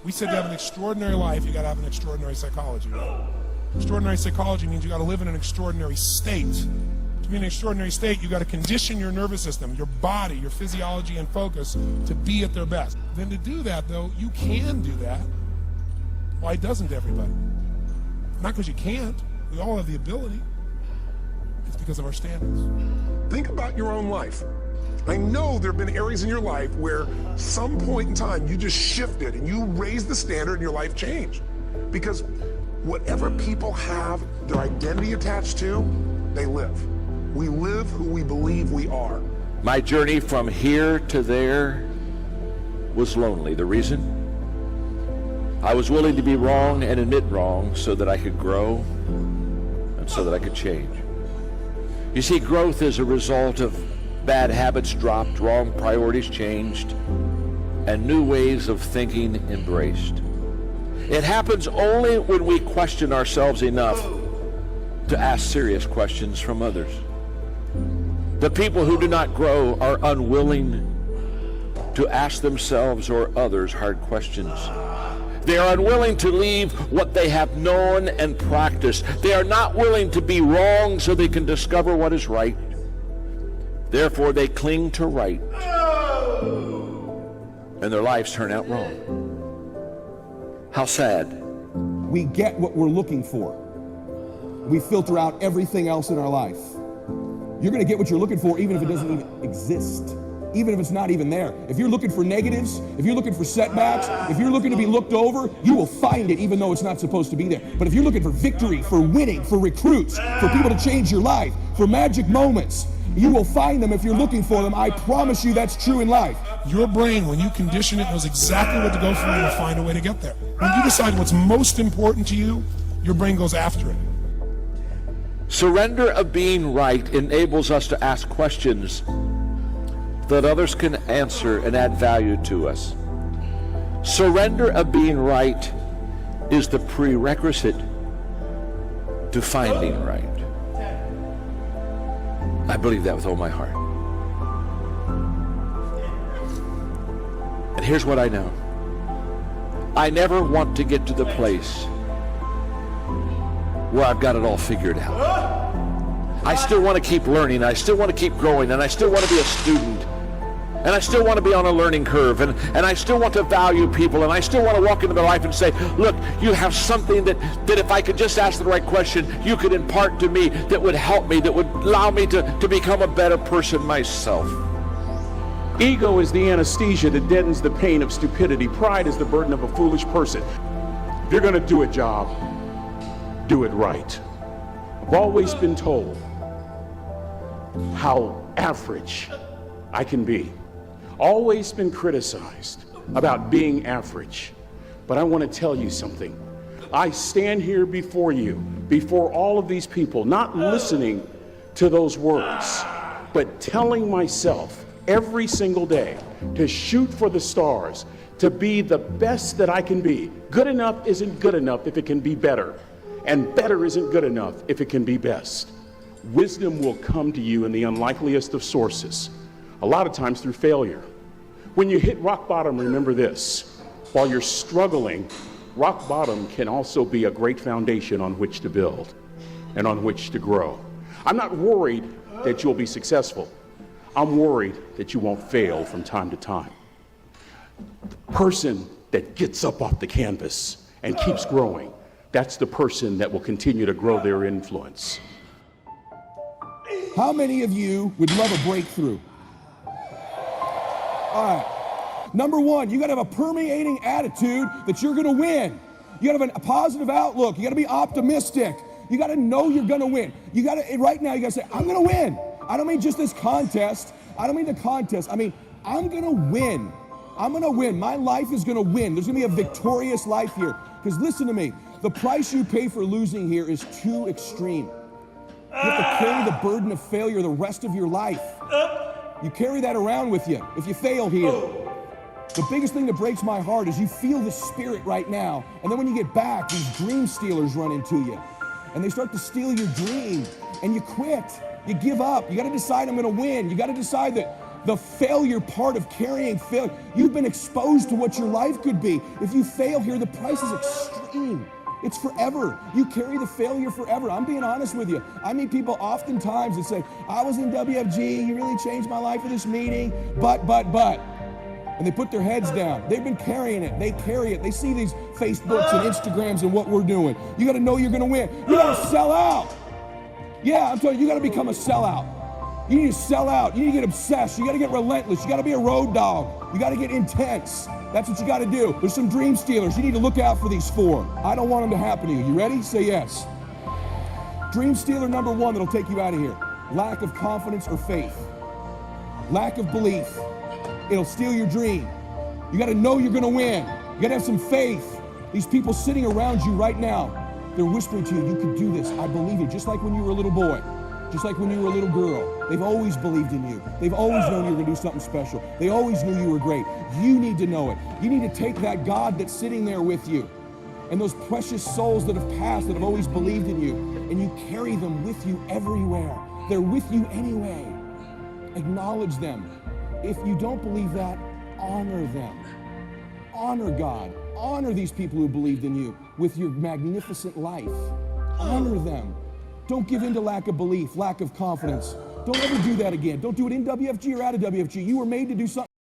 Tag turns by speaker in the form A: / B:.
A: We said to have an extraordinary life, you got to have an extraordinary psychology, right? Extraordinary psychology means you got to live in an extraordinary state. To be in an extraordinary state, you got to condition your nervous system, your body, your physiology and focus to be at their best. Then to do that, though, you can do that. Why doesn't everybody? Not because you can't. We all have the ability. It's because of our standards.
B: Think about your own life. I know there have been areas in your life where some point in time you just shifted and you raised the standard and your life changed. Because whatever people have their identity attached to, they live. We live who we believe we are.
C: My journey from here to there was lonely. The reason? I was willing to be wrong and admit wrong so that I could grow and so that I could change. You see, growth is a result of bad habits dropped, wrong priorities changed, and new ways of thinking embraced. It happens only when we question ourselves enough to ask serious questions from others. The people who do not grow are unwilling to ask themselves or others hard questions. They are unwilling to leave what they have known and practiced. They are not willing to be wrong so they can discover what is right. Therefore, they cling to right, and their lives turn out wrong. How sad.
D: We get what we're looking for. We filter out everything else in our life. You're going to get what you're looking for even if it doesn't even exist. Even if it's not even there. If you're looking for negatives, if you're looking for setbacks, if you're looking to be looked over, you will find it even though it's not supposed to be there. But if you're looking for victory, for winning, for recruits, for people to change your life, for magic moments, you will find them if you're looking for them. I promise you that's true in life.
A: Your brain, when you condition it, knows exactly what to go for and will find a way to get there. When you decide what's most important to you, your brain goes after it.
C: Surrender of being right enables us to ask questions that others can answer and add value to us. Surrender of being right is the prerequisite to finding right. I believe that with all my heart. And here's what I know. I never want to get to the place where I've got it all figured out. I still want to keep learning, I still want to keep growing, and I still want to be a student. And I still want to be on a learning curve, and I still want to value people, and I still want to walk into their life and say, look, you have something that if I could just ask the right question, you could impart to me that would help me, that would allow me to become a better person myself.
E: Ego is the anesthesia that deadens the pain of stupidity. Pride is the burden of a foolish person. If you're going to do a job, do it right. I've always been told how average I can be. Always been criticized about being average. But I want to tell you something. I stand here before you, before all of these people, not listening to those words, but telling myself every single day to shoot for the stars, to be the best that I can be. Good enough isn't good enough if it can be better, and better isn't good enough if it can be best. Wisdom will come to you in the unlikeliest of sources, a lot of times through failure. When you hit rock bottom, remember this. While you're struggling, rock bottom can also be a great foundation on which to build and on which to grow. I'm not worried that you'll be successful. I'm worried that you won't fail from time to time. The person that gets up off the canvas and keeps growing, that's the person that will continue to grow their influence.
D: How many of you would love a breakthrough? All right. Number one, you got to have a permeating attitude that you're going to win. You got to have a positive outlook. You got to be optimistic. You got to know you're going to win. You got to, right now, you got to say, I'm going to win. I don't mean just this contest. I don't mean the contest. I mean, I'm going to win. I'm going to win. My life is going to win. There's going to be a victorious life here. Because listen to me, the price you pay for losing here is too extreme. You have to carry the burden of failure the rest of your life. You carry that around with you if you fail here. The biggest thing that breaks my heart is you feel the spirit right now, and then when you get back, these dream stealers run into you, and they start to steal your dream, and you quit. You give up. You got to decide I'm going to win. You got to decide that the failure part of carrying failure. You've been exposed to what your life could be. If you fail here, the price is extreme. It's forever. You carry the failure forever. I'm being honest with you. I meet people oftentimes that say, I was in WFG, you really changed my life with this meeting, but. And they put their heads down. They've been carrying it. They carry it. They see these Facebooks and Instagrams and what we're doing. You got to know you're going to win. You got to sell out. Yeah, I'm telling you, you got to become a sellout. You need to sell out. You need to get obsessed. You got to get relentless. You got to be a road dog. You got to get intense. That's what you got to do. There's some dream stealers. You need to look out for these 4. I don't want them to happen to you. You ready? Say yes. Dream stealer number 1 that'll take you out of here. Lack of confidence or faith. Lack of belief. It'll steal your dream. You got to know you're going to win. You got to have some faith. These people sitting around you right now, they're whispering to you, you could do this. I believe you. Just like when you were a little boy. Just like when you were a little girl. They've always believed in you. They've always known you were going to do something special. They always knew you were great. You need to know it. You need to take that God that's sitting there with you and those precious souls that have passed, that have always believed in you, and you carry them with you everywhere. They're with you anyway. Acknowledge them. If you don't believe that, honor them. Honor God. Honor these people who believed in you with your magnificent life. Honor them. Don't give in to lack of belief, lack of confidence. Don't ever do that again. Don't do it in WFG or out of WFG. You were made to do something.